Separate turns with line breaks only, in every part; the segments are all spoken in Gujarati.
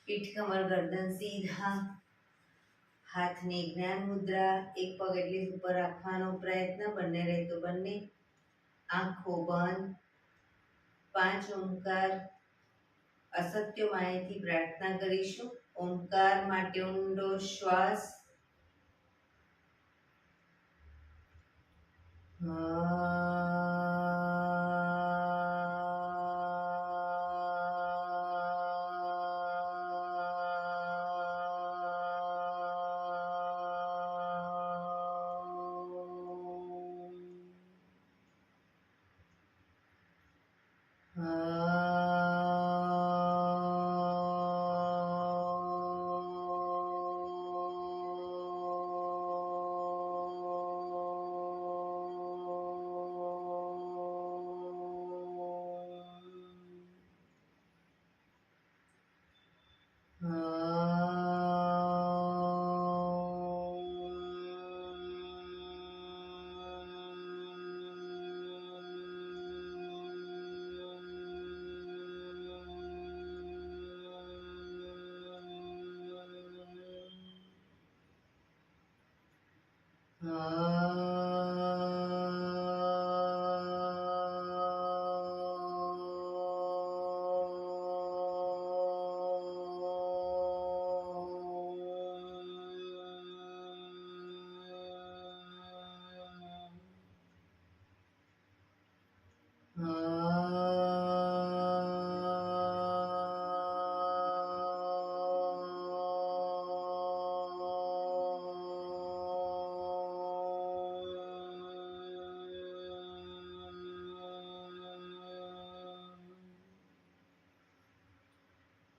पीठ कमर गर्दन सीधा, हाथ ने ज्ञान मुद्रा, एक पग एटलीस्ट ऊपर राखવાનો प्रयत्न, बने रहे तो बने, आंखों बंद। 5 ओंकार असत्य मायेथी प्रार्थना करीशुं। ओंकार माटे ऊंडो श्वास,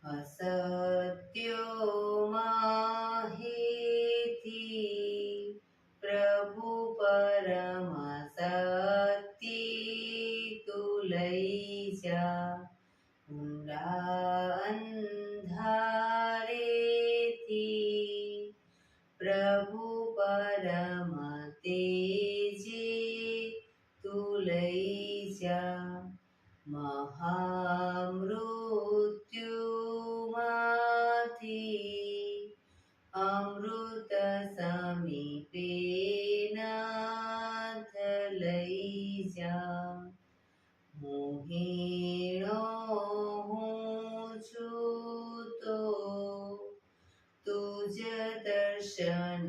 असत्यो माहेती प्रभु परम सत्य तू लई जा, ऊंडा अंधारेथी प्रभु परम तेजे तू लई जा, महामृत्युमाथी अमृत समीपे नाथ लई जा, मोहिणो हूँ छूं तो तुझ दर्शन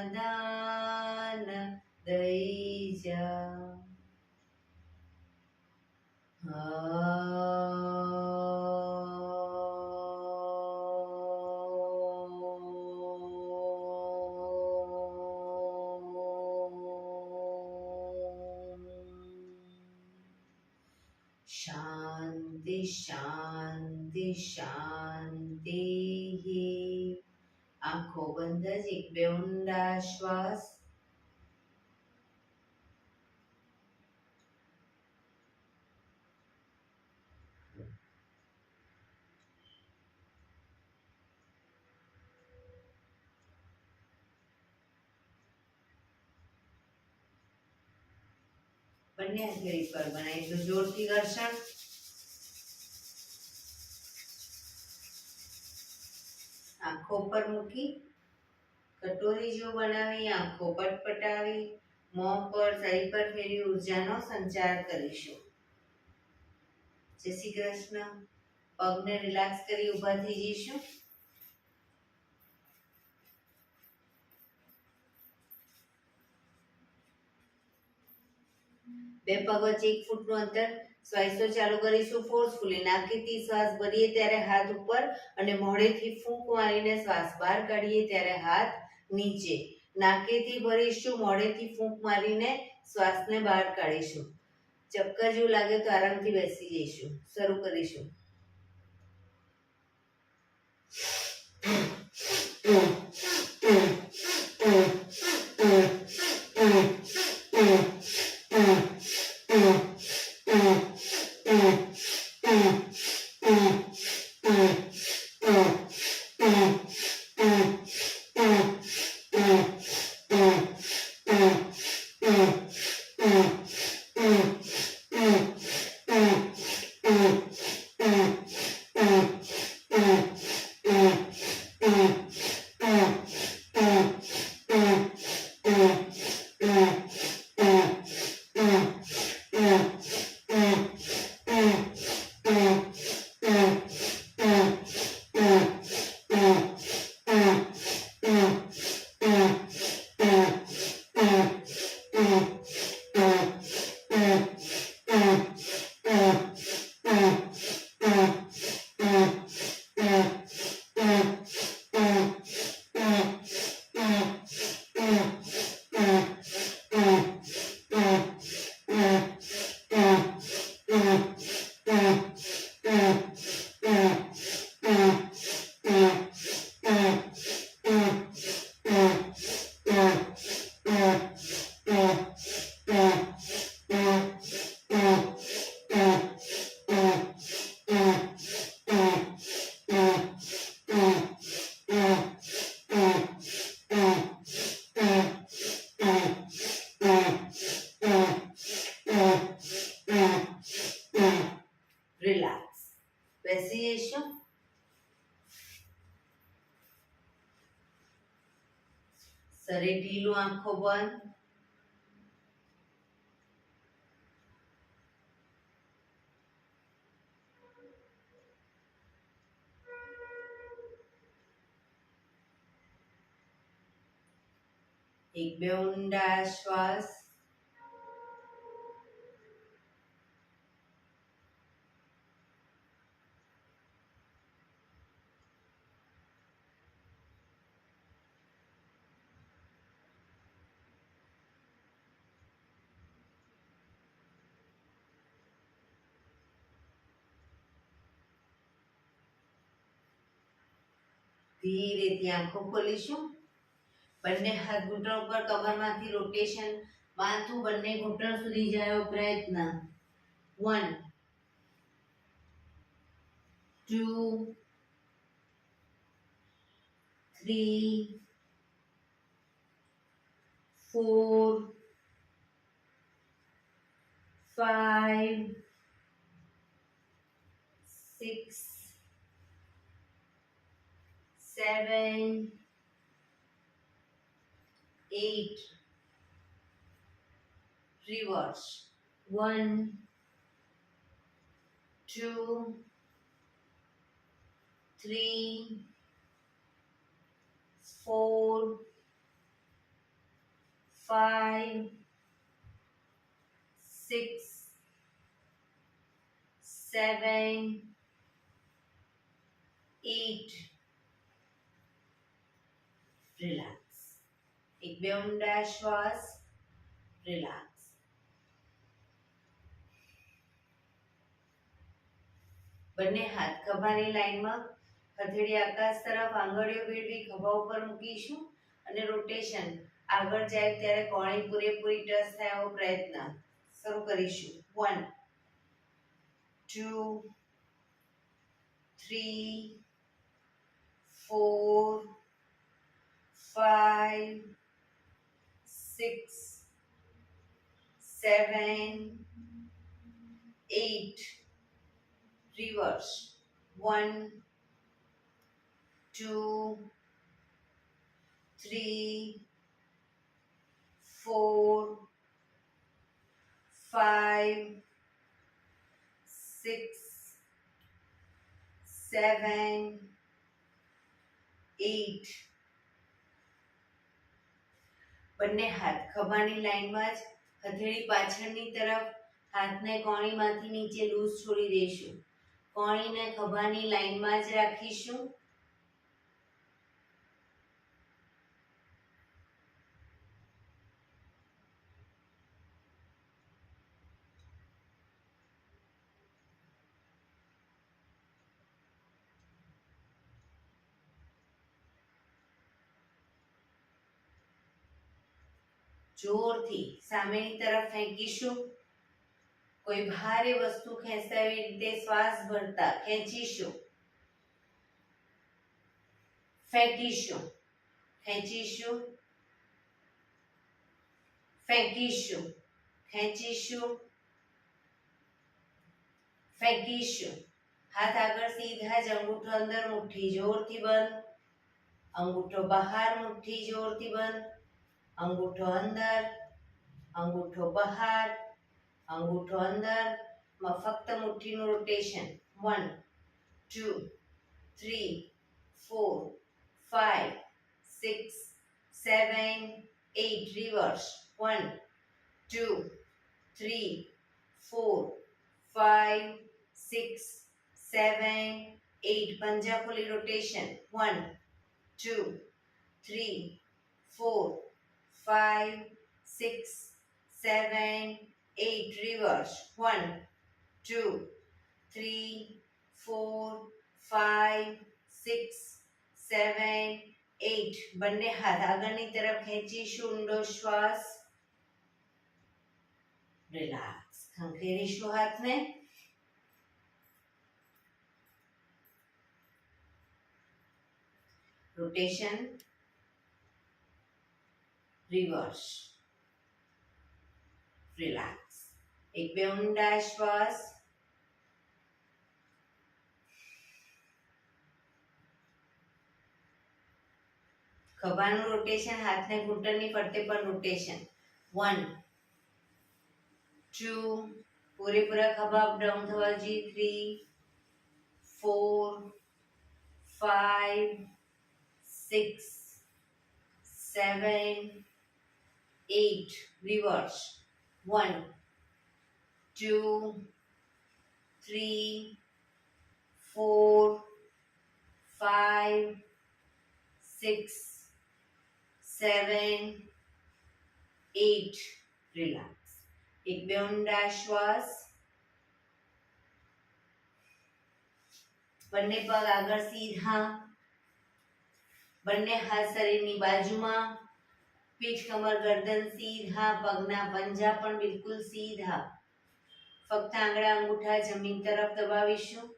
दान दई जा। शांति शांति शांति। आंखों बंद ज एक बे ऊंडा श्वास, બંને હથેળી પર બનાવી એટલું જોરથી ઘર્ષણ। આંખો પર મૂકી કટોરી જેવું બનાવી આંખો પટપટાવી મોં પર શરીર પર ફેરવી ઉર્જાનો સંચાર કરીશું। જય શ્રી કૃષ્ણ। પગને રિલેક્સ કરી ઊભા થઈ જઈશું। બે પગ વચ્ચે 1 ફૂટનું અંતર શ્વાસો ચાલુ કરીશું ફોર્સફુલી। નાકેથી શ્વાસ ભરીએ ત્યારે હાથ ઉપર અને મોઢેથી ફૂંક મારીને શ્વાસ બહાર કાઢીએ ત્યારે હાથ નીચે। નાકેથી ભરીશું, મોઢેથી ફૂંક મારીને શ્વાસને બહાર કાઢીશું। ચક્કર જેવું લાગે તો આરામથી બેસી જઈશું। શરૂ કરીશું। રિલેક્સ. બેસી જઈશું. શરીર ઢીલું, આંખો બંધ. એક બે ઊંડા શ્વાસ. ધીરેથી આંખો ખોલીશું. બંને હાથ ઘૂંટણ ઉપર, કમરમાંથી રોટેશન. માથું બંને ઘૂંટણ સુધી જાય એવો પ્રયત્ન. 1 2 3 4 5 6 7 8 reverse. 1 2 3 4 5 6 7 8 રિલેક્સ. એક બે ઊંડા શ્વાસ. રિલેક્સ. બંને હાથ ખભાની લાઈનમાં, હથેળી આકાશ તરફ, આંગળીઓ ભેળવી ખભા ઉપર મૂકીશું અને રોટેશન. આગળ જાય ત્યારે કોણી પૂરેપૂરી ટચ થાય એવો પ્રયત્ન. શરૂ કરીશું. 1 2 3 4 5 6 7 8 reverse. 1 2 3 4 5 6 7 8 બંને હાથ ખભાની લાઈનમાં જ, હથેળી પાછળની તરફ, હાથને કોણીમાંથી નીચે લૂઝ છોડી દઈશું. કોણીને ખભાની લાઈનમાં જ રાખીશું. જોરથી સામેની તરફ ફેંકીશું. કોઈ ભારે વસ્તુ ખેંચતા એવી રીતે શ્વાસ ભરતા ખેંચીશું. ફેંકીશું. ખેંચીશું. ફેંકીશું. ખેંચીશું. ફેંકીશું. હાથ આગળ સીધા જ, અંગૂઠો અંદર, મુઠ્ઠી જોરથી બંધ. અંગૂઠો બહાર, મુઠ્ઠી જોરથી બંધ. અંગૂઠો અંદર, અંગૂઠો બહાર, અંગૂઠો અંદર. ફક્ત મુઠ્ઠીનું રોટેશન. 1 2 3 4 5 6 7 8 રિવર્સ. 1 2 3 4 5 6 7 8 पंजा खुली रोटेशन 1 2 3 4 5 6 7 8 reverse 1 2 3 4 5 6 7 8 બંને હાથ આગળની તરફ ખેંચીશું ઊંડો શ્વાસ રિલેક્સ ખંખેરીશું હાથને રોટેશન રિવર્સ રિલેક્સ એક બે ઊંડા શ્વાસ ખભાનું રોટેશન હાથને ઘૂંટણની ફરતે પણ રોટેશન 1 2 પૂરેપૂરા ખભા અપ ડાઉન થવા જોઈએ 3 4 5 6 7 8 reverse 1 2 3 4 5 6 7 8 રિલેક્સ એક બે ઊંડા શ્વાસ બંને પગ આગળ સીધા બંને હાથ શરીરની બાજુમાં પીઠ કમર ગરદન સીધા પગના પંજા પણ બિલકુલ સીધા ફક્ત આંગળા અંગૂઠા જમીન તરફ દબાવીશું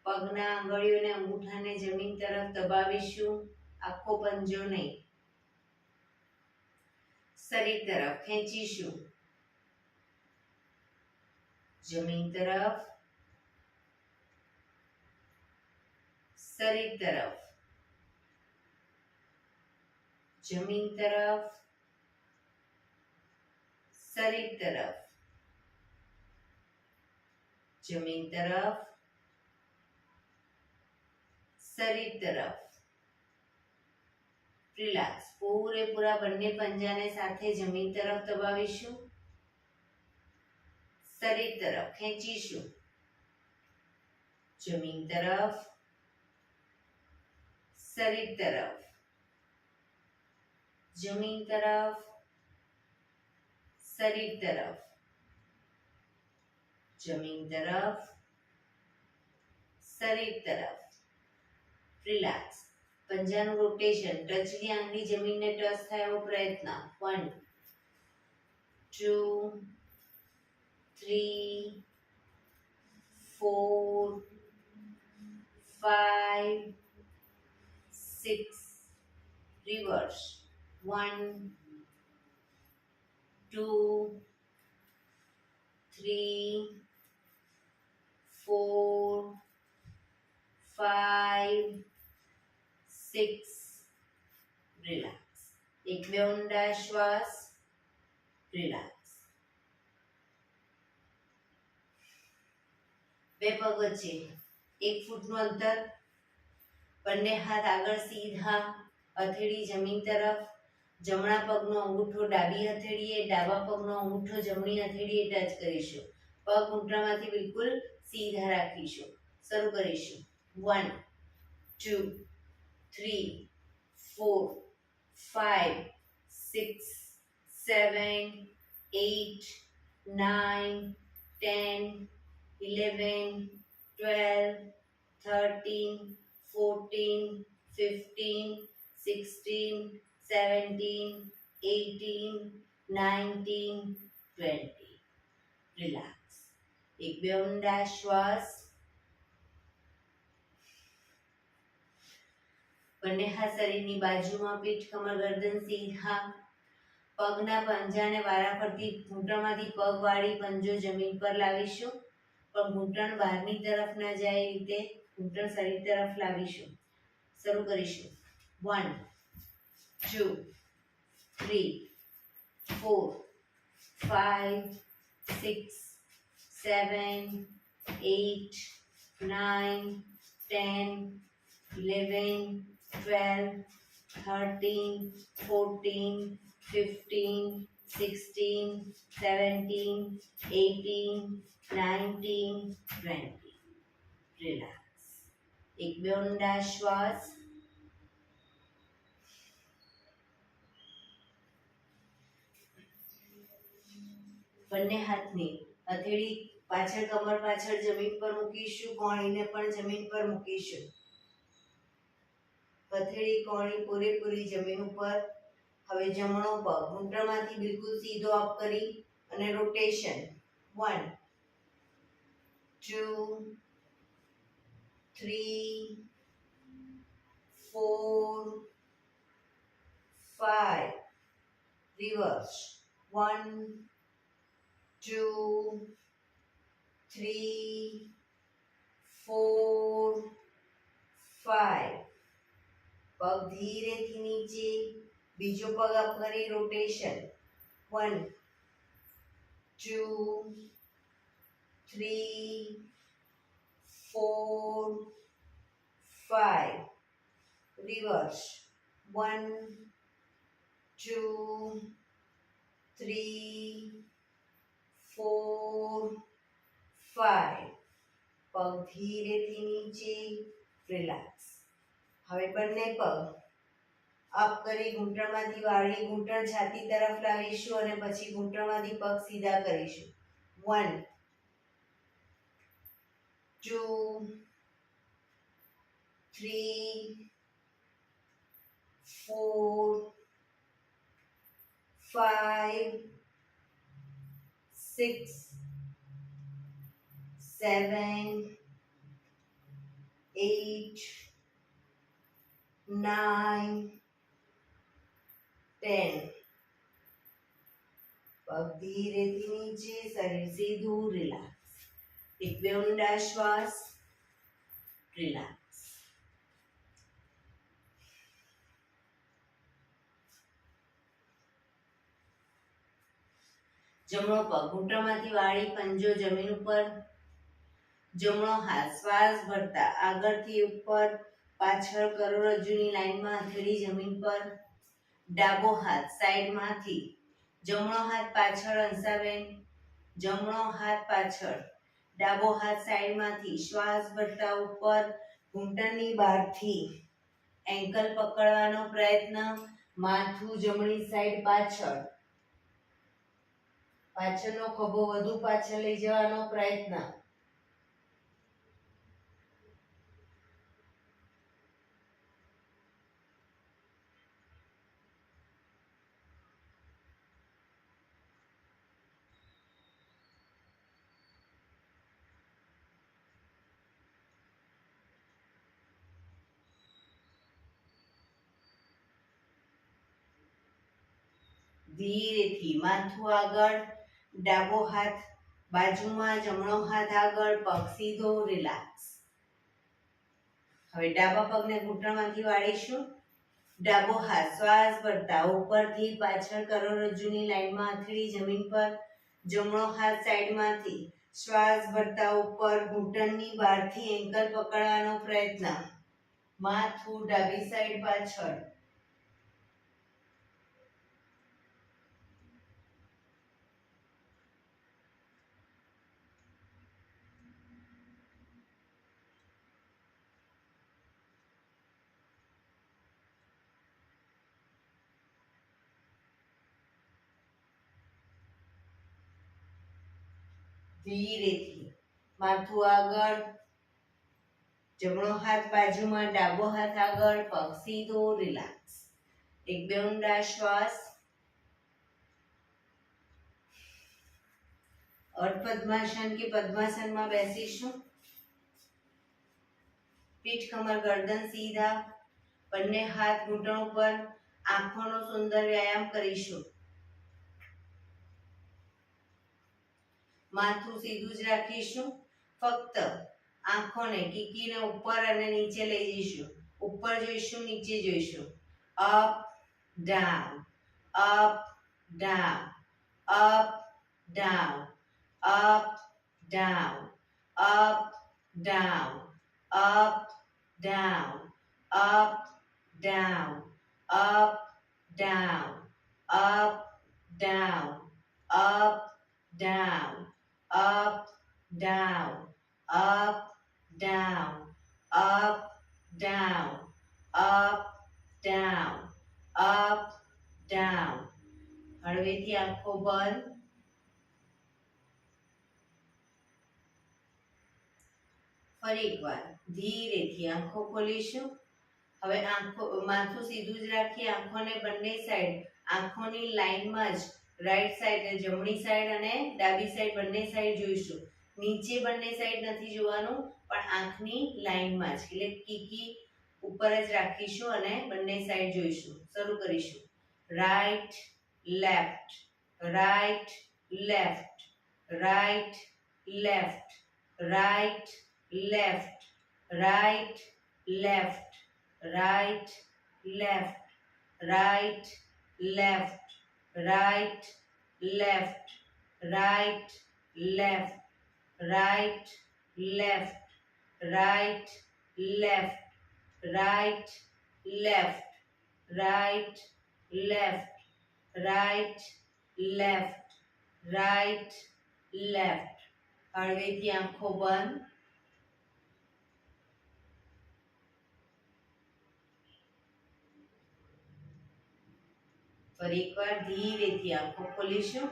પગના આંગળીઓને અંગૂઠાને જમીન તરફ દબાવીશું આખો પંજો નહીં શરીર તરફ ખેંચીશું જમીન તરફ શરીર તરફ જમીન તરફ શરીર તરફ જમીન તરફ શરીર તરફ રિલેક્સ પૂરેપૂરા બંને પંજાને સાથે જમીન તરફ દબાવીશું શરીર તરફ ખેંચીશું જમીન તરફ શરીર તરફ જમીન તરફ શરીર તરફ જમીન તરફ શરીર તરફ રિલેક્સ પંજાનું રોટેશન ટચની આંગળી જમીનને ટચ થાય એવો પ્રયત્ન 1 2 3 4 5 6 reverse 1 2 3 4 5 6 રિલેક્સ એક બે ઊંડા શ્વાસ રિલેક્સ બે પગ વચ્ચે 1 ફૂટનું અંતર બંને હાથ આગળ સીધા હથેળી જમીન તરફ જમણા પગનો અંગૂઠો ડાબી હથેળીએ ડાબા પગનો અંગૂઠો જમણી હથેળીએ ટચ કરીશું પગ ઘૂંટણમાંથી બિલકુલ સીધા રાખીશું શરૂ કરીશું 1 2 3 4 5 6 7 8 9 10 11 12 13 14 15 16 17 18 19 20 રિલેક્સ એક બે ઊંડા શ્વાસ બંને હાથ શરીરની બાજુમાં પીઠ કમર ગરદન સીધા પગના પંજાને વારાફરતી ઘૂંટણમાંથી પગ વાળી પંજો જમીન પર લાવીશું પણ ઘૂંટણ બહારની તરફ ન જાય એ રીતે ઘૂંટણ શરીર તરફ લાવીશું શરૂ કરીશું 1 2 3 4 5 6 7 8 9 10 11 12 13 14 15 16, 17, 18, 19, 20. રિલેક્સ. એક બે ઊંડા શ્વાસ. બંને હાથની હથેળી પાછળ કમર પાછળ જમીન પર મૂકીશું, કોણીને પણ જમીન પર મૂકીશું. હથેળી કોણી પૂરેપૂરી જમીન ઉપર. હવે જમણો પગ ઘૂંટણમાંથી બિલકુલ સીધો અપ કરી અને રોટેશન. 1 2 3 4 5. રિવર્સ. 1 2 3 4 5. પગ ધીરેથી નીચે, બીજો પગ અપ કરી રોટેશન. 1 2 3 4 5. રિવર્સ. 1 2 3 4 5. પગ ધીરેથી નીચે, રિલેક્સ. હવે બંને પગ અપ કરી ઘૂંટણમાંથી વાળી ઘૂંટણ છાતી તરફ લાવીશું અને પછી ઘૂંટણમાંથી પગ સીધા કરીશું. 1 2 3 4 5 6 7 8 9 10. પગ ધીરેથી નીચે, શરીર સીધું, રિલેક્સ. એક બે ઊંડા શ્વાસ. રિલેક્સ. જમણો પગ ઘૂંટણમાંથી વાળી પંજો જમીન ઉપર. જમણો હાથ શ્વાસ ભરતા આગળથી ઉપર પાછળ કરોડરજ્જુની લાઈનમાં હથેળી જમીન પર. ડાબો હાથ સાઈડમાંથી. જમણો હાથ પાછળ હંસાબેન. જમણો હાથ પાછળ. ડાબો હાથ સાઈડમાંથી. શ્વાસ ભરતા ઉપર, ઘૂંટણની બહારથી એન્કલ પકડવાનો પ્રયત્ન. માથું જમણી સાઈડ પાછળ. પાછળનો ખભો વધુ પાછળ લઈ જવાનો પ્રયત્ન. ધીરેથી માથું આગળ, ડાબો હાથ બાજુમાં, જમણો હાથ આગળ, પગ સીધો, રિલેક્સ. હવે ડાબા પગને ઘૂંટણમાંથી વાળીશું. ડાબો હાથ શ્વાસ ભરતા ઉપરથી પાછળ કરોડરજ્જુની લાઈનમાં હથેળી જમીન પર. જમણો હાથ સાઈડમાંથી. શ્વાસ ભરતા ઉપર, ઘૂંટણની બહારથી એન્કલ પકડવાનો પ્રયત્ન. માથું ડાબી સાઈડ પાછળ. ધીરેથી માથું આગળ, જમણો હાથ બાજુમાં, ડાબો હાથ આગળ, પગ સીધો, રિલેક્સ. એક બે ઊંડા શ્વાસ. અર્ધ પદ્માસન કે પદ્માસનમાં બેસીશું. પીઠ કમર ગરદન સીધા, બંને હાથ ઘૂંટણ ઉપર. આંખોનો સુંદર વ્યાયામ કરીશું. માથું સીધું જ રાખીશું. ફક્ત આંખોને કીકીને ઉપર અને નીચે લઈ જઈશું. ઉપર જોઈશું, નીચે જોઈશું. Up down, up down, up down, up down, up down, up down, up down, up down, up down, up, down, up, down, up, down, up, down, up, down, up, down. હળવેથી આંખો બંધ. ફરી એકવાર ધીરેથી આંખો ખોલીશું. હવે આંખો માથું સીધું જ રાખી આંખોને બંને સાઈડ આંખોની લાઈનમાં જ રાઈટ સાઈડ જમણી સાઈડ અને ડાબી સાઈડ બંને સાઈડ જોઈશું. નીચે બંને સાઈડ નથી જોવાનું પણ આંખની લાઈનમાં જ એટલે કીકી ઉપર જ રાખીશું અને બંને સાઈડ જોઈશું. શરૂ કરીશું. Right left, right left, right left, right left, right left, right left, right left, right left, right left, right left, right left, right left, right left, right left, right left. હળવેથી આંખો બંધ. ફરી એકવાર ધીરેથી આંખો ખોલીશું.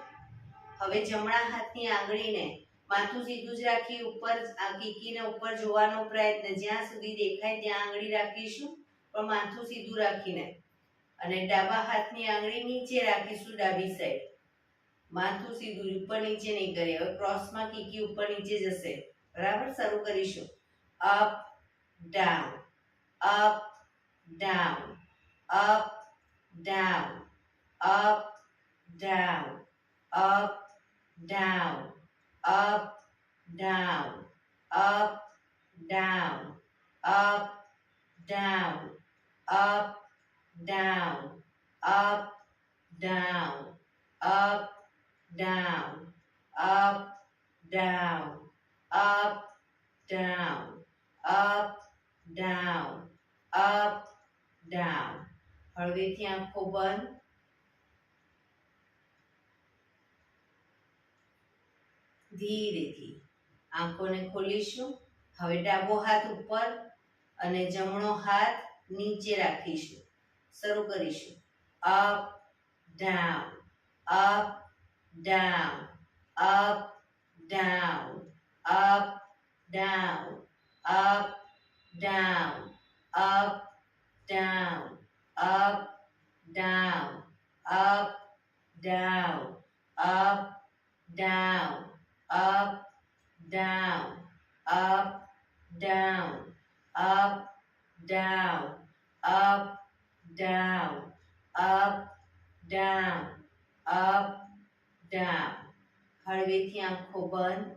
હવે જમણા હાથની આંગળીને માથું સીધું જ રાખી ઉપર આ કીકીને ઉપર જોવાનો પ્રયત્ન, જ્યાં સુધી દેખાય ત્યાં આંગળી રાખીશું પણ માથું સીધું રાખીને, અને ડાબા હાથની આંગળી નીચે રાખીશું ડાબી સાઈડ. માથું સીધું ઉપર નીચે નહીં કરીએ. હવે ક્રોસમાં કીકી ઉપર નીચે જશે. બરાબર. શરૂ કરીશું. Up down, up down, up down, up, down, up, down, up, down, up, down, up, down, up, down, up, down, up, down, up, down, up, down, up, down, up, down. હળવેથી આંખો બંધ. ધીરેથી આંખોને ખોલીશું. હવે ડાબો હાથ ઉપર અને જમણો હાથ નીચે રાખીશું. શરૂ કરીશું. Up down, up down, up down, up down, up down, up down, up down, up down, up down, up, down, up, down, up, down, up, down, up, down, up, down. હળવેથી આંખો બંધ.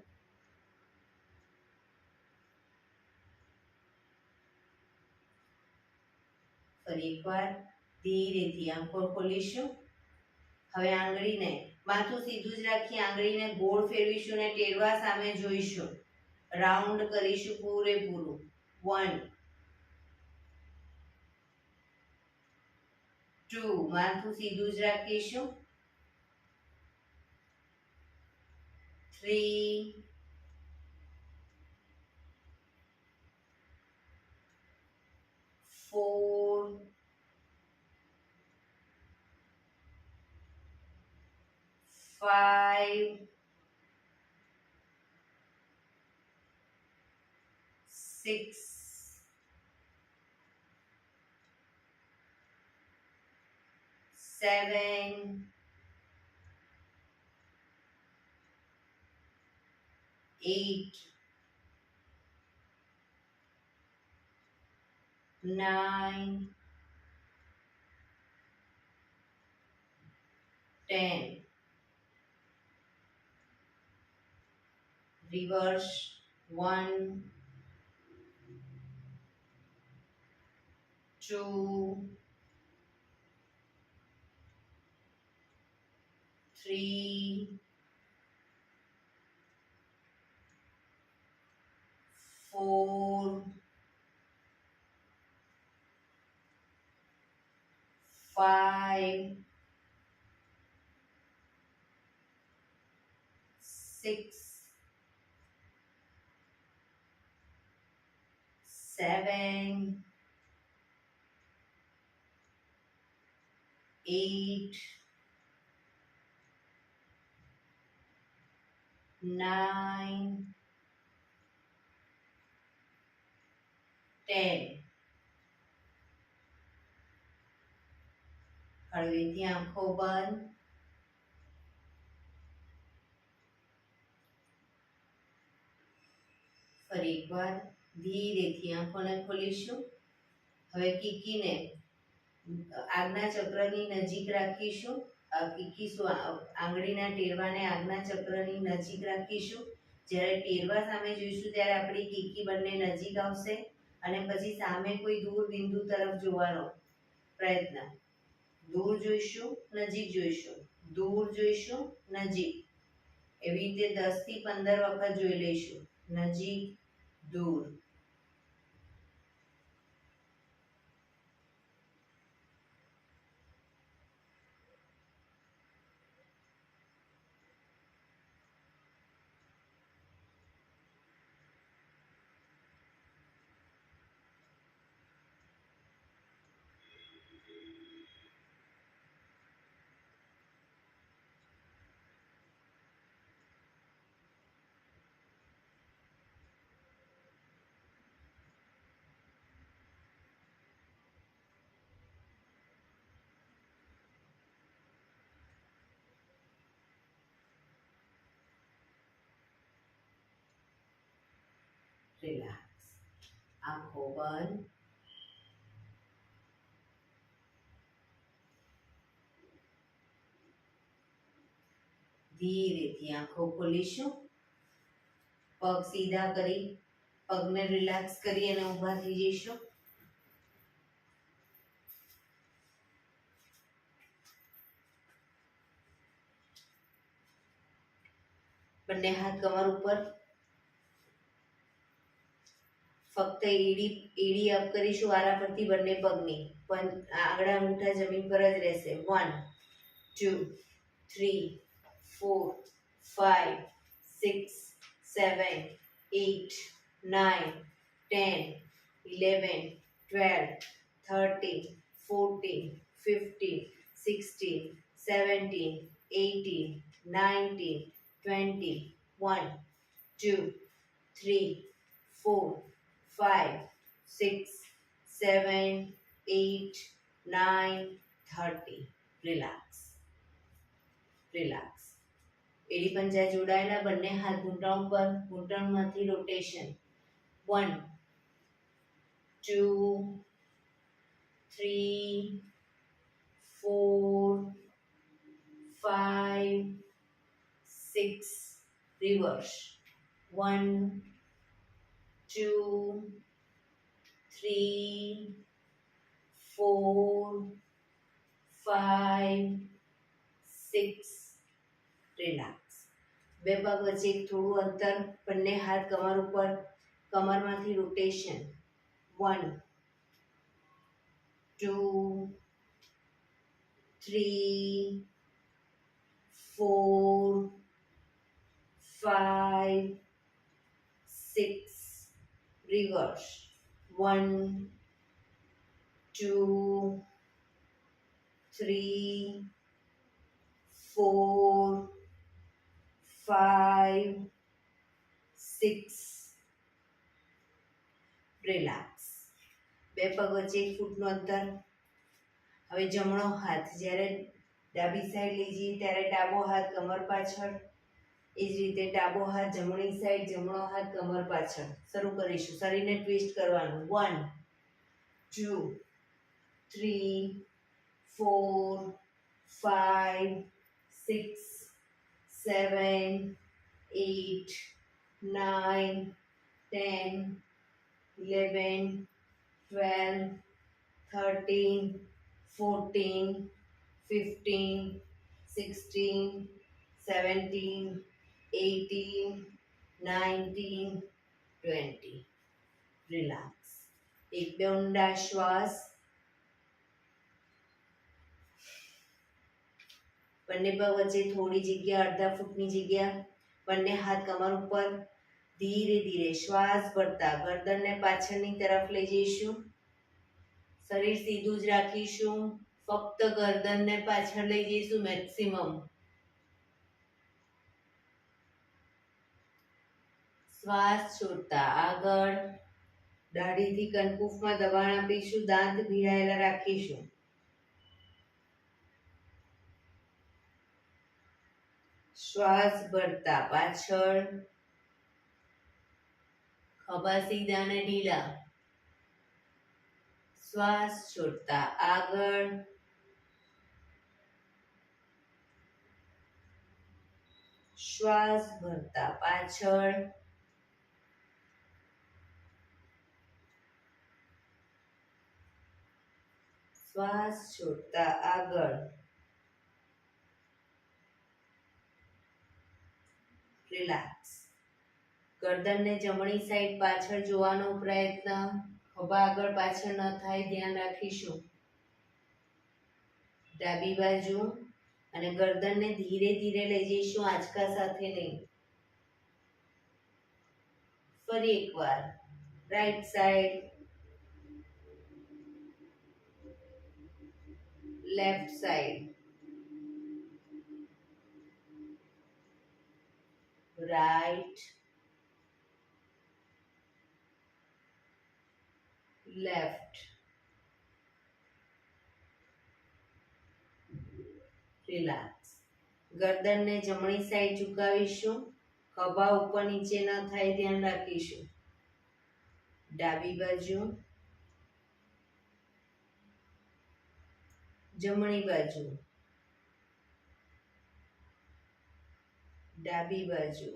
ફરી એકવાર ધીરેથી આંખો ખોલીશું. હવે આંગળીને માથું સીધું જ રાખી આંગળીને ગોળ ફેરવીશું ને ટેરવા સામે જોઈશું. રાઉન્ડ કરીશું પૂરેપૂરું. 1 2 માથું સીધું જ રાખીશું. 3 4 5 6 7 8 9 10. Reverse. 1 2 3 4 5 6 7 8 9 10 હળવેથી આંખો બંધ. ફરી એકવાર ધીરેથી આંખોને ખોલીશું. હવે કીકીને આજ્ઞા ચક્રની નજીક રાખીશું. કીકીશું આંગળીના ટેરવાને આજ્ઞા ચક્રની નજીક રાખીશું. જ્યારે ટેરવા સામે જોઈશું ત્યારે આપણી કીકી બંને નજીક આવશે અને પછી સામે કોઈ દૂર બિંદુ તરફ જોવાનો પ્રયત્ન. દૂર જોઈશું, નજીક જોઈશું, દૂર જોઈશું, નજીક. એવી રીતે 10 થી 15 વખત જોઈ લઈશું. નજીક, દૂર. રિલેક્સ. આંખો બંધ. ધીરેથી આંખો ખોલીશું. પગ સીધા કરી પગને રિલેક્સ કરી અને ઊભા થઈ જઈશું. બંને હાથ કમર ઉપર. ફક્ત એડી અપ કરીશું વારા ફરતી બંને પગની. પણ આંગળા અંગૂઠા જમીન પર જ રહેશે. 1 2 3 4 5 6 7 8 9 10 11 12 13 14 15 16 17 18 19 20 1 2 3 4 5 6 7 8 9 30. રિલેક્સ. રિલેક્સ. એડી પંજા જોડાયેલા. બંને હાથ ઘૂંટણ ઉપર. ઘૂંટણમાંથી રોટેશન. 1 2 3 4 5 6. રિવર્સ. 1 2 3 4 5 6. રિલેક્સ. બે પગ વચ્ચે એક થોડું અંતર. બંને હાથ કમર ઉપર. કમરમાંથી રોટેશન. 1 2 3 4 5 6. રિવર્સ. 1 2 3 4 5 6. રિલેક્સ. બે પગ વચ્ચે 1 ફૂટનું અંતર. હવે જમણો હાથ. જ્યારે ડાબી સાઈડ લઈ જઈએ ત્યારે ડાબો હાથ કમર પાછળ. એ જ રીતે ડાબો હાથ જમણી સાઈડ, જમણો હાથ કમર પાછળ. શરૂ કરીશું. શરીરને ટ્વિસ્ટ કરવાનું. 1 2 3 4 5 6 7 8 9 10 11 12 13 14 15 16 17 18 19 20. રિલેક્સ. એક બે ઊંડા શ્વાસ. બંને પગ વચ્ચે થોડી જગ્યા, અડધા ફૂટની જગ્યા. બંને હાથ કમર ઉપર. ધીરે ધીરે શ્વાસ ભરતા ગરદનને પાછળની તરફ લઈ જઈશું. શરીર સીધું જ રાખીશું. ફક્ત ગરદનને પાછળ લઈ જઈશું મેક્સિમમ. શ્વાસ છોડતા આગળ. દાઢીથી કનકુફમાં દબાણ આપીશું. દાંત ભીડાયેલા રાખીશું. શ્વાસ ભરતા પાછળ. ખભા સીધા અને ઢીલા. શ્વાસ છોડતા આગળ. શ્વાસ ભરતા પાછળ. શ્વાસ છોડતા આગળ. રિલેક્સ. ગરદનને જમણી સાઈડ પાછળ જોવાનો પ્રયત્ન. ખભા આગળ પાછળ ન થાય ધ્યાન રાખીશું. ડાબી બાજુ અને ગરદનને ધીરે ધીરે લઈ જઈશું, આંચકા સાથે નહીં. ફરી એકવાર right side, left side, right, left. Relax. ગરદનને જમણી સાઈડ ઝુકાવીશું. ખભા ઉપર નીચે ન થાય ધ્યાન રાખીશું. ડાબી બાજુ, જમણી બાજુ, ડાબી બાજુ,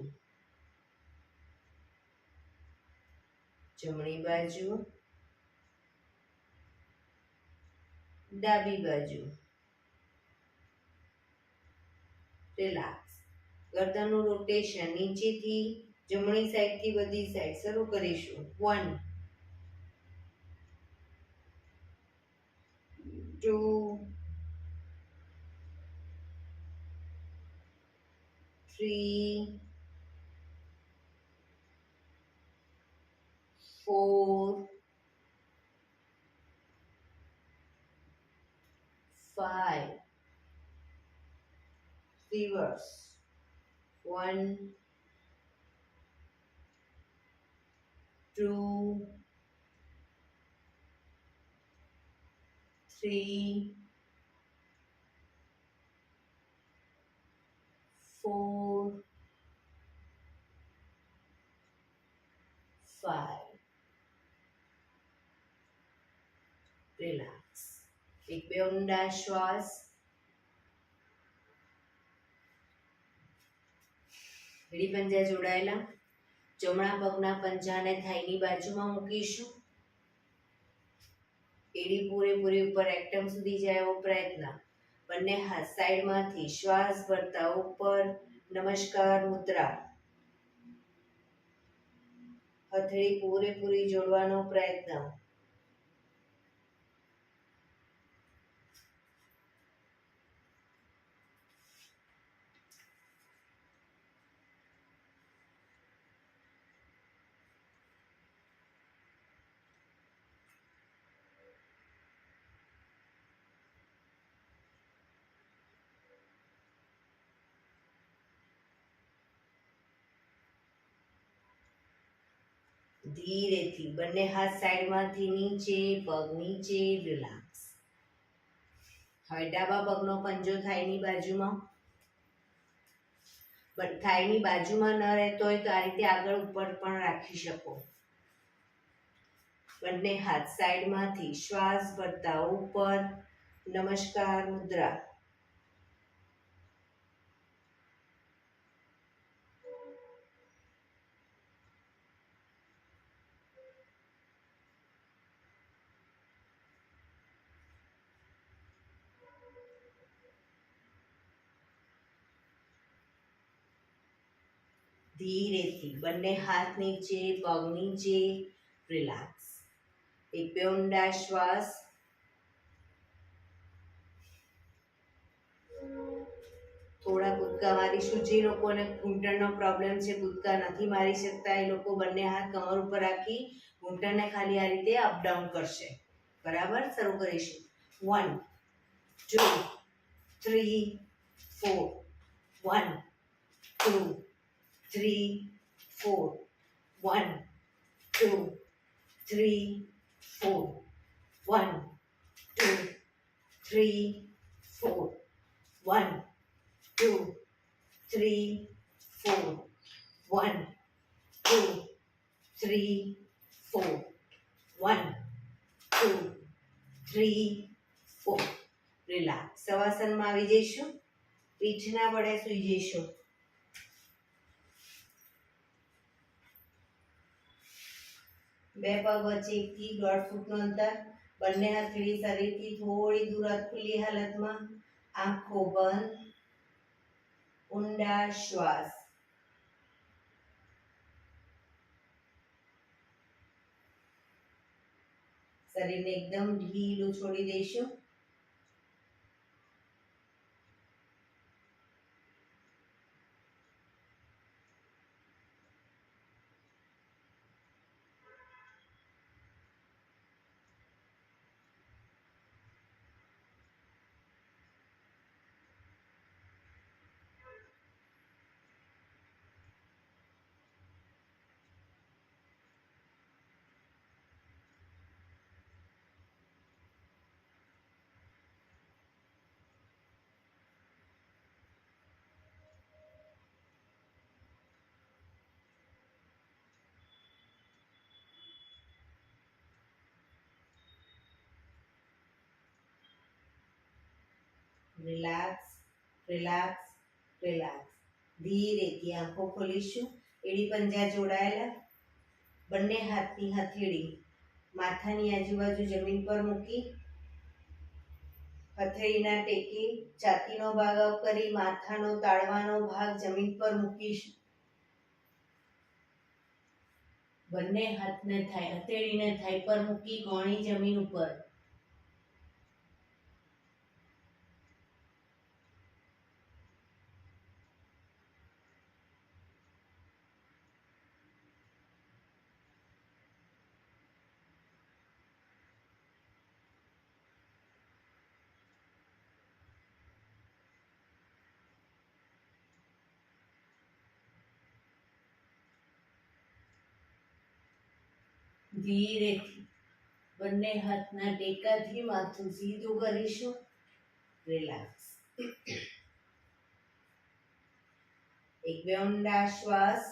જમણી બાજુ, ડાબી બાજુ. રિલેક્સ. ગરદનનું રોટેશન નીચેથી જમણી સાઈડથી બધી સાઈડ શરૂ કરીશું. 1 2 3 4 5. Reverse. 1 2 3 4 5. રિલેક્સ. એક બે ઊંડા શ્વાસ. એડી પંજા જોડાયેલા. જમણા પગના પંજાને થાઈની બાજુમાં મૂકીશું. એડી પૂરેપૂરી ઉપર રેક્ટમ સુધી જાય એવો પ્રયત્ન. બંને હાથ સાઈડમાંથી શ્વાસ ભરતા ઉપર. નમસ્કાર મુદ્રા. હથેળી પૂરેપૂરી જોડવાનો પ્રયત્ન. ધીરેથી બંને હાથ સાઈડમાંથી નીચે, પગ નીચે. રિલેક્સ. હવે ડાબા પગનો પંજો થાઈની બાજુમાં. થાઈની બાજુમાં ન રહેતો હોય તો આ રીતે આગળ ઉપર પણ રાખી શકો. બંને હાથ સાઈડમાંથી શ્વાસ ભરતા ઉપર. નમસ્કાર મુદ્રા. ધીરેથી બંને હાથ નીચે, પગ નીચે. રિલેક્સ. એક બે ઊંડા શ્વાસ. થોડા કૂદકા મારીશું. જે લોકોને ઘૂંટણનો પ્રોબ્લેમ છે, કૂદકા નથી મારી શકતા, એ લોકો બંને હાથ કમર ઉપર રાખી ઘૂંટણને ખાલી આ રીતે અપડાઉન કરશે. બરાબર, શરૂ કરીશું. 1 2 3 4 1 2 3 4 1 2 3 4 1 2 3 4 1 2 3 4 1 2 3 4 1 2 3 4. રિલેક્સ. શવાસનમાં આવી જઈશું. પીઠના વડે સૂઈ જઈશું. બે પગ વચ્ચે 1 થી 1.5 ફૂટનું અંતર. બંને હથેળી શરીરથી થોડી દૂર ખુલ્લી હાલતમાં. આંખો બંધ. ઊંડા શ્વાસ. શરીરને એકદમ ઢીલું છોડી દઈશું. Relax, relax, relax. ધીરેથી આંખો ખોલીશું. એડી પંજા જોડાયેલા. બંને હાથની હથેળી માથાની આજુબાજુ જમીન પર મૂકી હથેળીના ટેકે છાતીનો ભાગ અપ કરી માથાનો તાળવાનો ભાગ જમીન પર મૂકીશું. બંને હાથને હથેળીને થાઈ પર મૂકી ગોણી જમીન ઉપર. ધીરેથી બંને હાથના ટેકાથી માથું સીધું કરીશું. રિલેક્સ. એક બે ઊંડા શ્વાસ.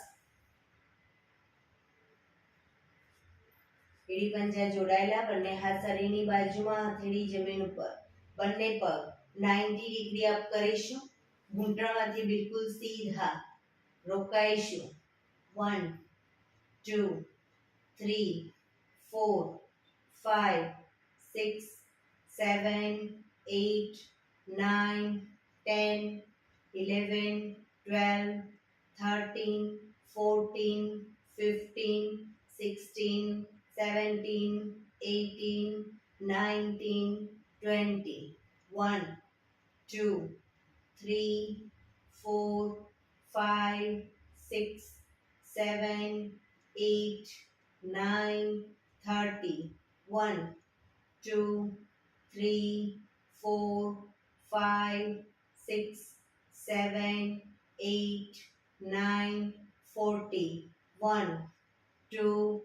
એડી પંજા જોડાયેલા. બંને હાથ શરીરની બાજુમાં, હથેળી જમીન ઉપર. બંને પગ 90 ડિગ્રી અપ કરીશું. ઘૂંટણમાંથી બિલકુલ સીધા. રોકાઈશું. 1 2 3 4 5 6 7 8 9 10 11 12 13 14 15 16 17 18 19 20 1 2 3 4 5 6 7 8 9 30 1 2 3 4 5 6 7 8 9 40 1 2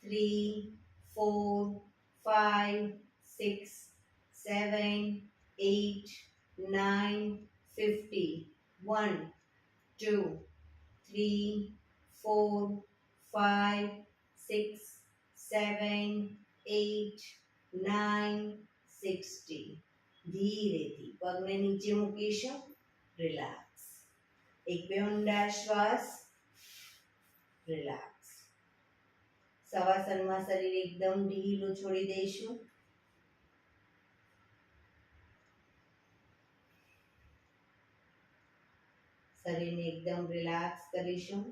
3 4 5 6 7 8 9 50 1 2 3 4 5 6 7 8 9 60. ધીરેથી પગને નીચે મૂકીશું. રિલેક્સ. એક બે ઊંડા શ્વાસ. રિલેક્સ. શવાસનમાં શરીર એકદમ ઢીલું છોડી દઈશું. શરીરને એકદમ રિલેક્સ કરીશું.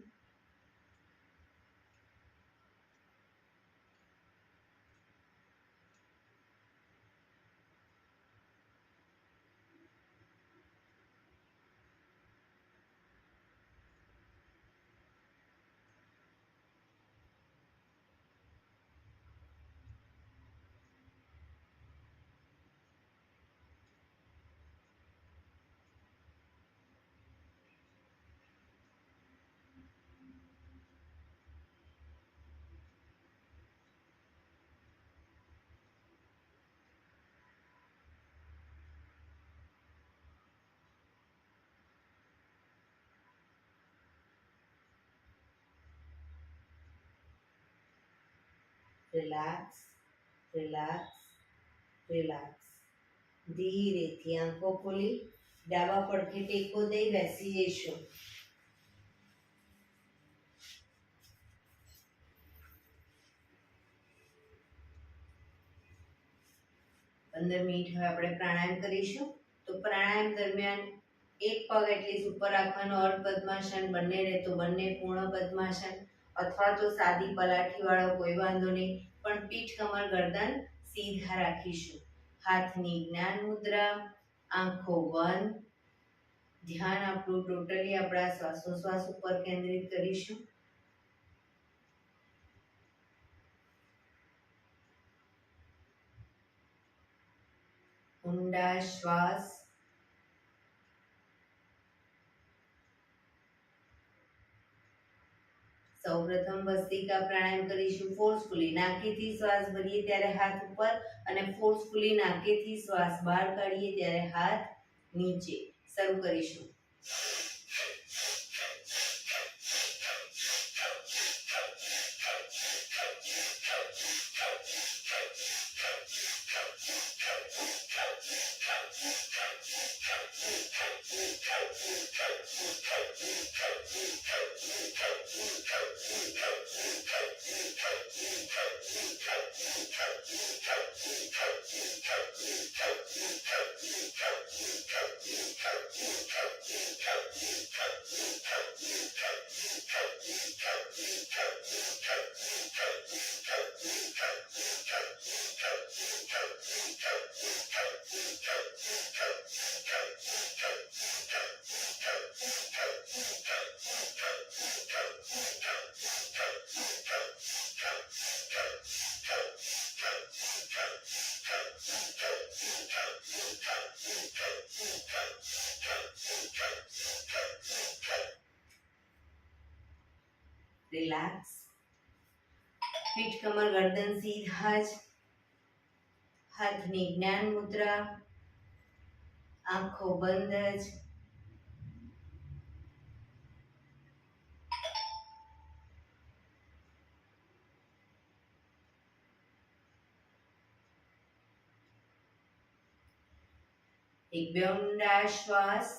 Relax, relax, relax. ધીરેથી આંખો ખોલી ડાબા પડખે ટેકો દઈ બેસી જઈશું. 15 મિનિટ હવે આપણે પ્રાણાયામ કરીશું. તો પ્રાણાયામ દરમિયાન એક પગ એટલી ઉપર રાખવાનો અર્ધ પદ્માસન, બંને રહે તો બંને પૂર્ણ પદ્માસન, અથવા તો સાદી પલાઠી વાળો કોઈ વાંધો નહીં, પણ પીઠ કમર ગરદન સીધા રાખીશું. હાથની જ્ઞાન મુદ્રા, આંખો બંધ. ધ્યાન આપણું ટોટલી આપણા શ્વાસોશ્વાસ ઉપર કેન્દ્રિત કરીશું. ઊંડા શ્વાસ. સૌપ્રથમ ભસ્ત્રિકા પ્રાણાયામ કરીશું ફોર્સફુલી. નાકેથી શ્વાસ ભરીએ ત્યારે હાથ ઉપર અને ફોર્સફુલી નાકેથી શ્વાસ બહાર કાઢીએ ત્યારે હાથ નીચે. શરૂ કરીશું. રિલેક્સ. પીઠ કમર ગરદન સીધા જ. હાથની જ્ઞાન મુદ્રા, આંખો બંધ જ. એક બે ઊંડા શ્વાસ.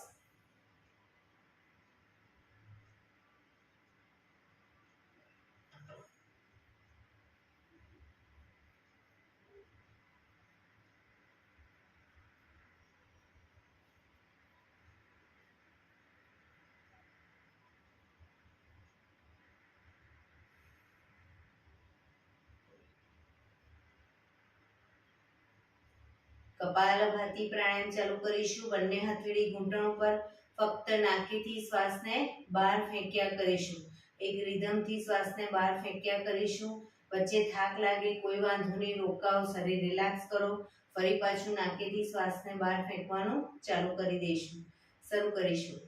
કપાલભાતિ પ્રાણાયામ ચાલુ કરીશું. બંને હથેળી ઘૂંટણ ઉપર. ફક્ત નાકેથી શ્વાસને બહાર ફેંક્યા કરીશું. એક રિધમથી શ્વાસને બહાર ફેંક્યા કરીશું. વચ્ચે થાક લાગે કોઈ વાંધો નહીં, રોકાઓ, શરીર રિલેક્સ કરો. ફરી પાછું નાકેથી શ્વાસને બહાર ફેંકવાનું ચાલુ કરી દઈશું. શરૂ કરીશું.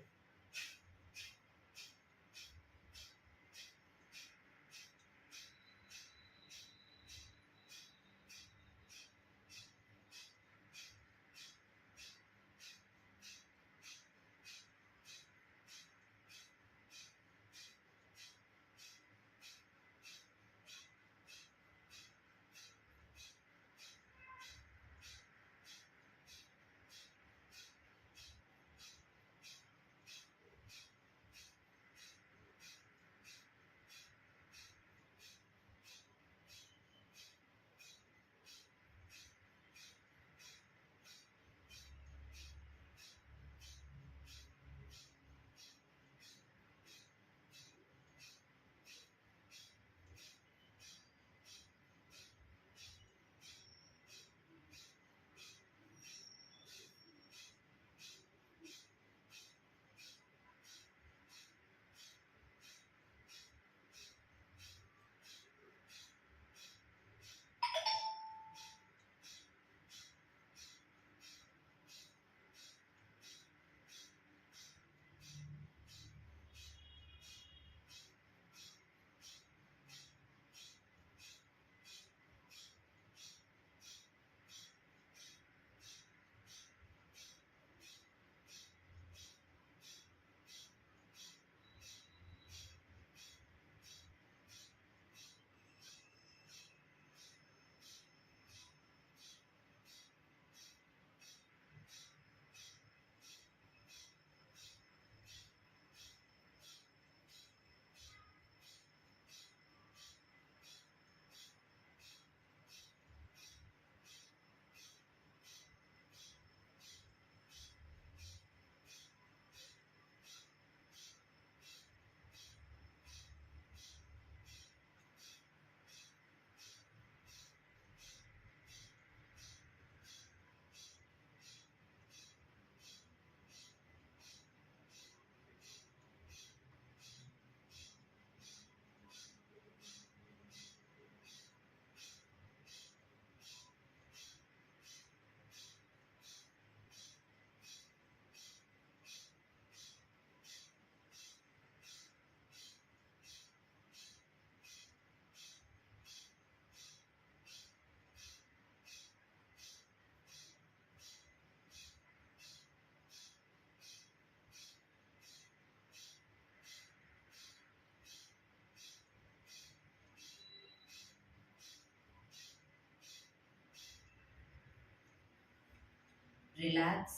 રિલેક્સ.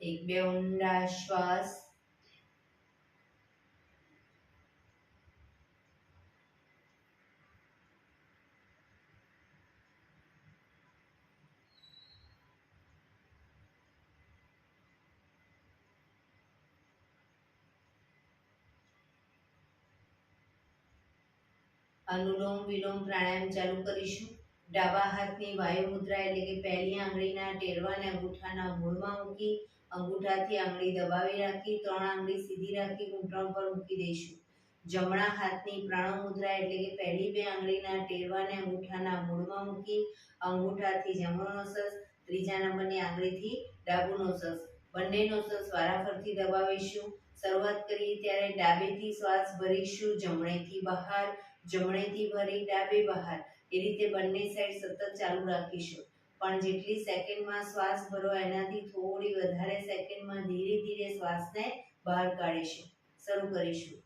એક બે ઊંડા શ્વાસ. અનુલોમ વિલોમ પ્રાણાયામ ચાલુ કરીશું. ડાબા હાથની વાયુ મુદ્રા એટલે કે પહેલી આંગળીના ટેરવાને અંગૂઠાના મૂળમાં મૂકી અંગૂઠાથી આંગળી દબાવી રાખી 3 આંગળી સીધી રાખી ઘૂંટણ પર મૂકી દઈશું. જમણા હાથની પ્રાણો મુદ્રા એટલે કે પહેલી 2 આંગળીના ટેરવાને અંગૂઠાના મૂળમાં મૂકી અંગૂઠાથી જમણો નોસસ, ત્રીજા નંબરની આંગળીથી ડાબુ નોસસ, બંને નોસસ વારાફરતી દબાવીશું. શરૂઆત કરીએ ત્યારે ડાબેથી શ્વાસ ભરીશું, જમણેથી બહાર, જમણેથી ભરી ડાબે બહાર. એ રીતે બંને સાઈડ સતત ચાલુ રાખીશું. પણ જેટલી સેકન્ડમાં શ્વાસ ભરો એનાથી થોડી વધારે સેકન્ડમાં ધીરે ધીરે શ્વાસને બહાર કાઢીશું. શરૂ કરીશું.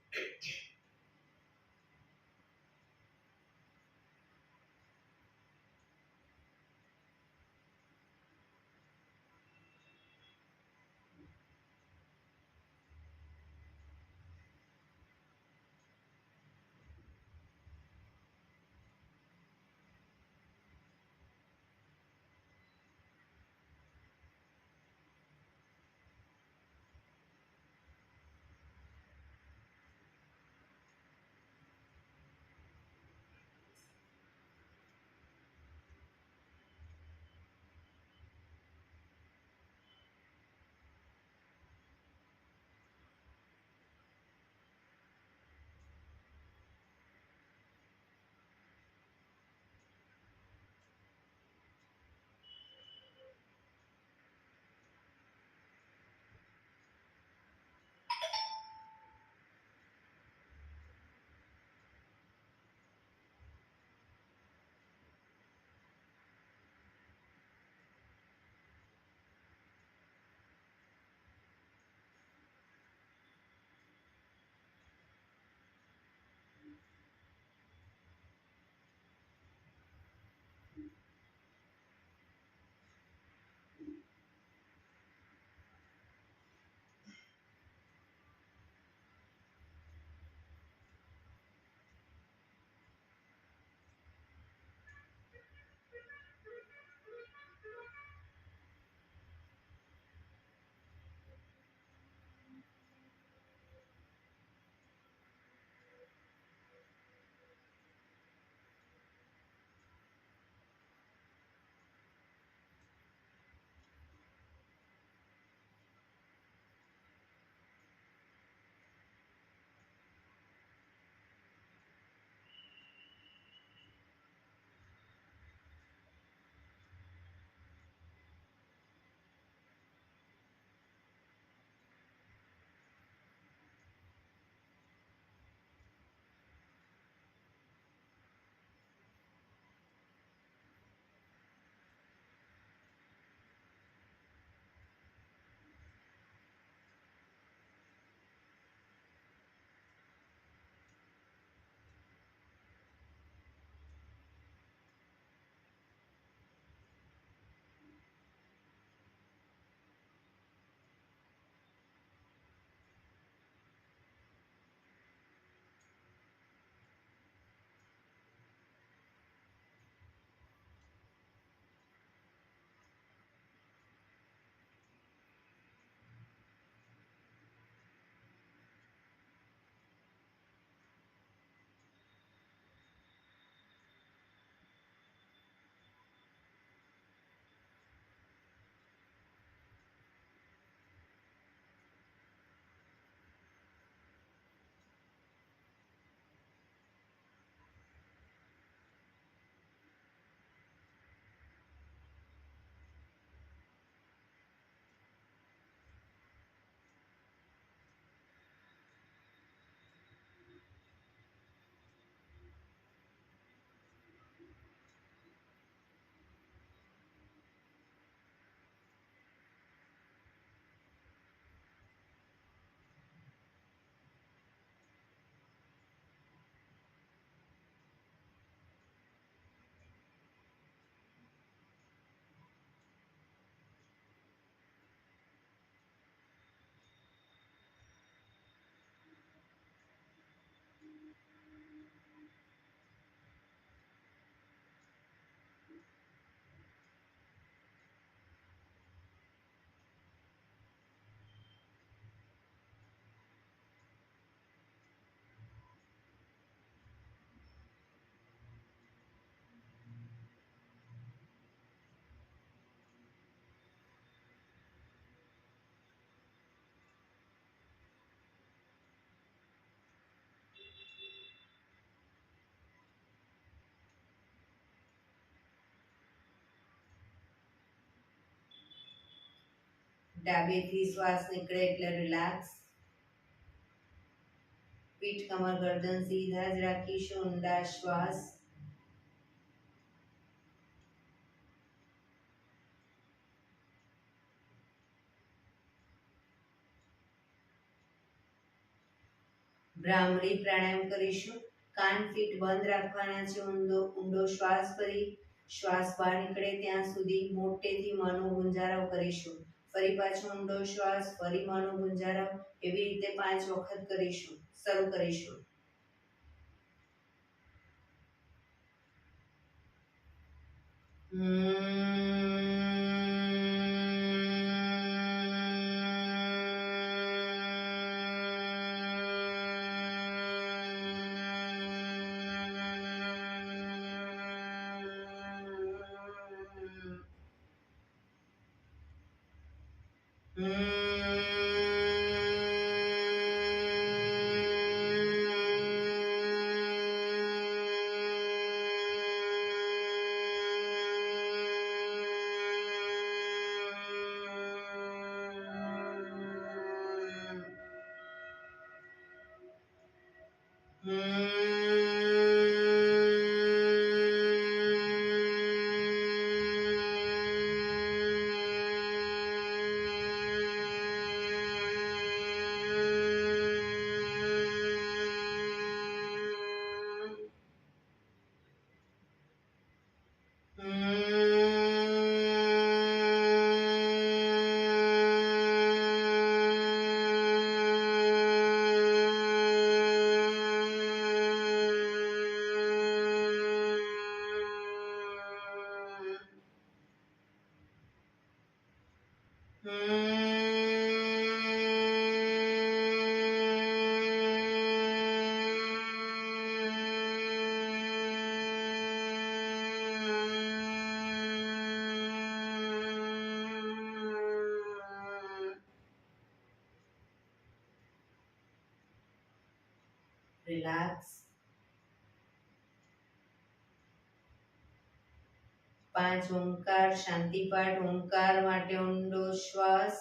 ડાબેથી શ્વાસ નીકળે એટલે રિલેક્સ. પીઠ કમર ગરદન સીધા જ રાખીશું. ઊંડા શ્વાસ. ભ્રામરી પ્રાણાયામ કરીશું. કાન ફીટ બંધ રાખવાના છે. ઊંડો શ્વાસ ભરી શ્વાસ બહાર નીકળે ત્યાં સુધી મોટેથી મોંનો ગુંજારવ કરીશું. ફરી પાછો ઊંડો શ્વાસ, ફરી મોંનો ગુંજારવ. એવી રીતે 5 વખત કરીશું. શરૂ કરીશું. રિલેક્સ. 5 ઓમકાર શાંતિ પાઠ. ઓમકાર માટે ઊંડો શ્વાસ.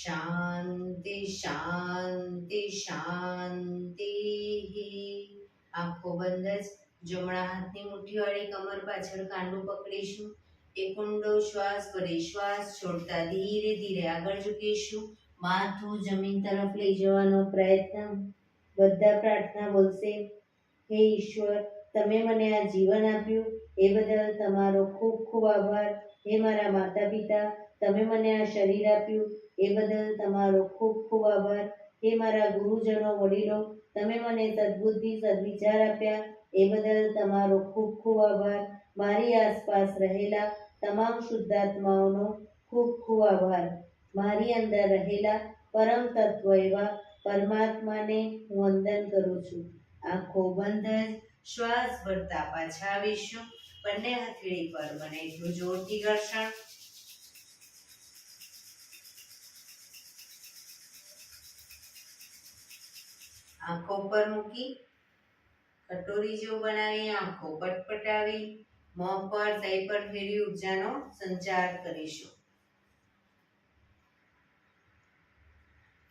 શાંતિ શાંતિ શાંતિ. આંખો બંધ જ જમણા હાથની મુઠ્ઠી વાળી કમર પાછળ કાંડું પકડીશું. એક ઊંડો શ્વાસ ભરી શ્વાસ છોડતા ધીરે ધીરે આગળ ઝૂકીશું. માથું જમીન તરફ લઈ જવાનો પ્રયત્ન. બધા પ્રાર્થના બોલશે. હે ઈશ્વર, તમે મને આ જીવન આપ્યું એ બદલ તમારો ખૂબ ખૂબ આભાર. હે મારા માતા પિતા, તમે મને આ શરીર આપ્યું એ બદલ તમારો ખૂબ ખૂબ આભાર. હે મારા ગુરુજનો વડીલો, તમે મને સદબુદ્ધિ સદવિચાર આપ્યા એ બદલ તમારો ખૂબ ખૂબ આભાર. મારી આસપાસ રહેલા તમામ શુદ્ધાત્માઓનો ખૂબ ખૂબ આભાર. મારી અંદર રહેલા પરમ તત્વ એવા પરમાત્માને હું વંદન કરું છું. આંખો બંધ જ શ્વાસ ભરતા પાછા આવીશું. બંને હથેળી પર બને એટલું જોરથી ઘર્ષણ. આંખો પર મૂકી કટોરી જેવું બનાવી આંખો પટપટાવી મોં પર તઈ પર ફેરવી ઉર્જાનો સંચાર કરીશું.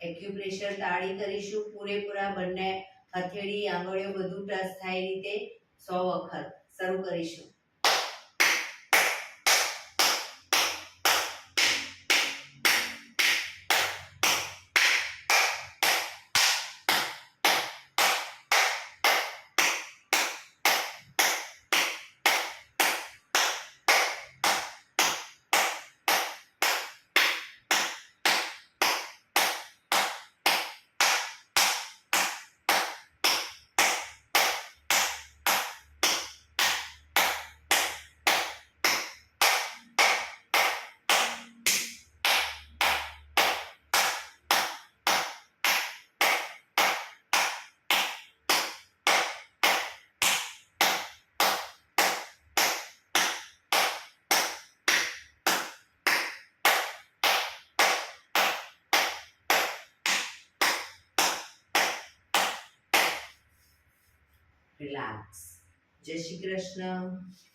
એક્યુપ્રેશર તાળી કરીશું પૂરેપૂરા બંને હથેળી આંગળીઓ બધું ટચ થાય રીતે 100 વખત. શરૂ કરીશું. રિલેક્સ. જય શ્રી કૃષ્ણ.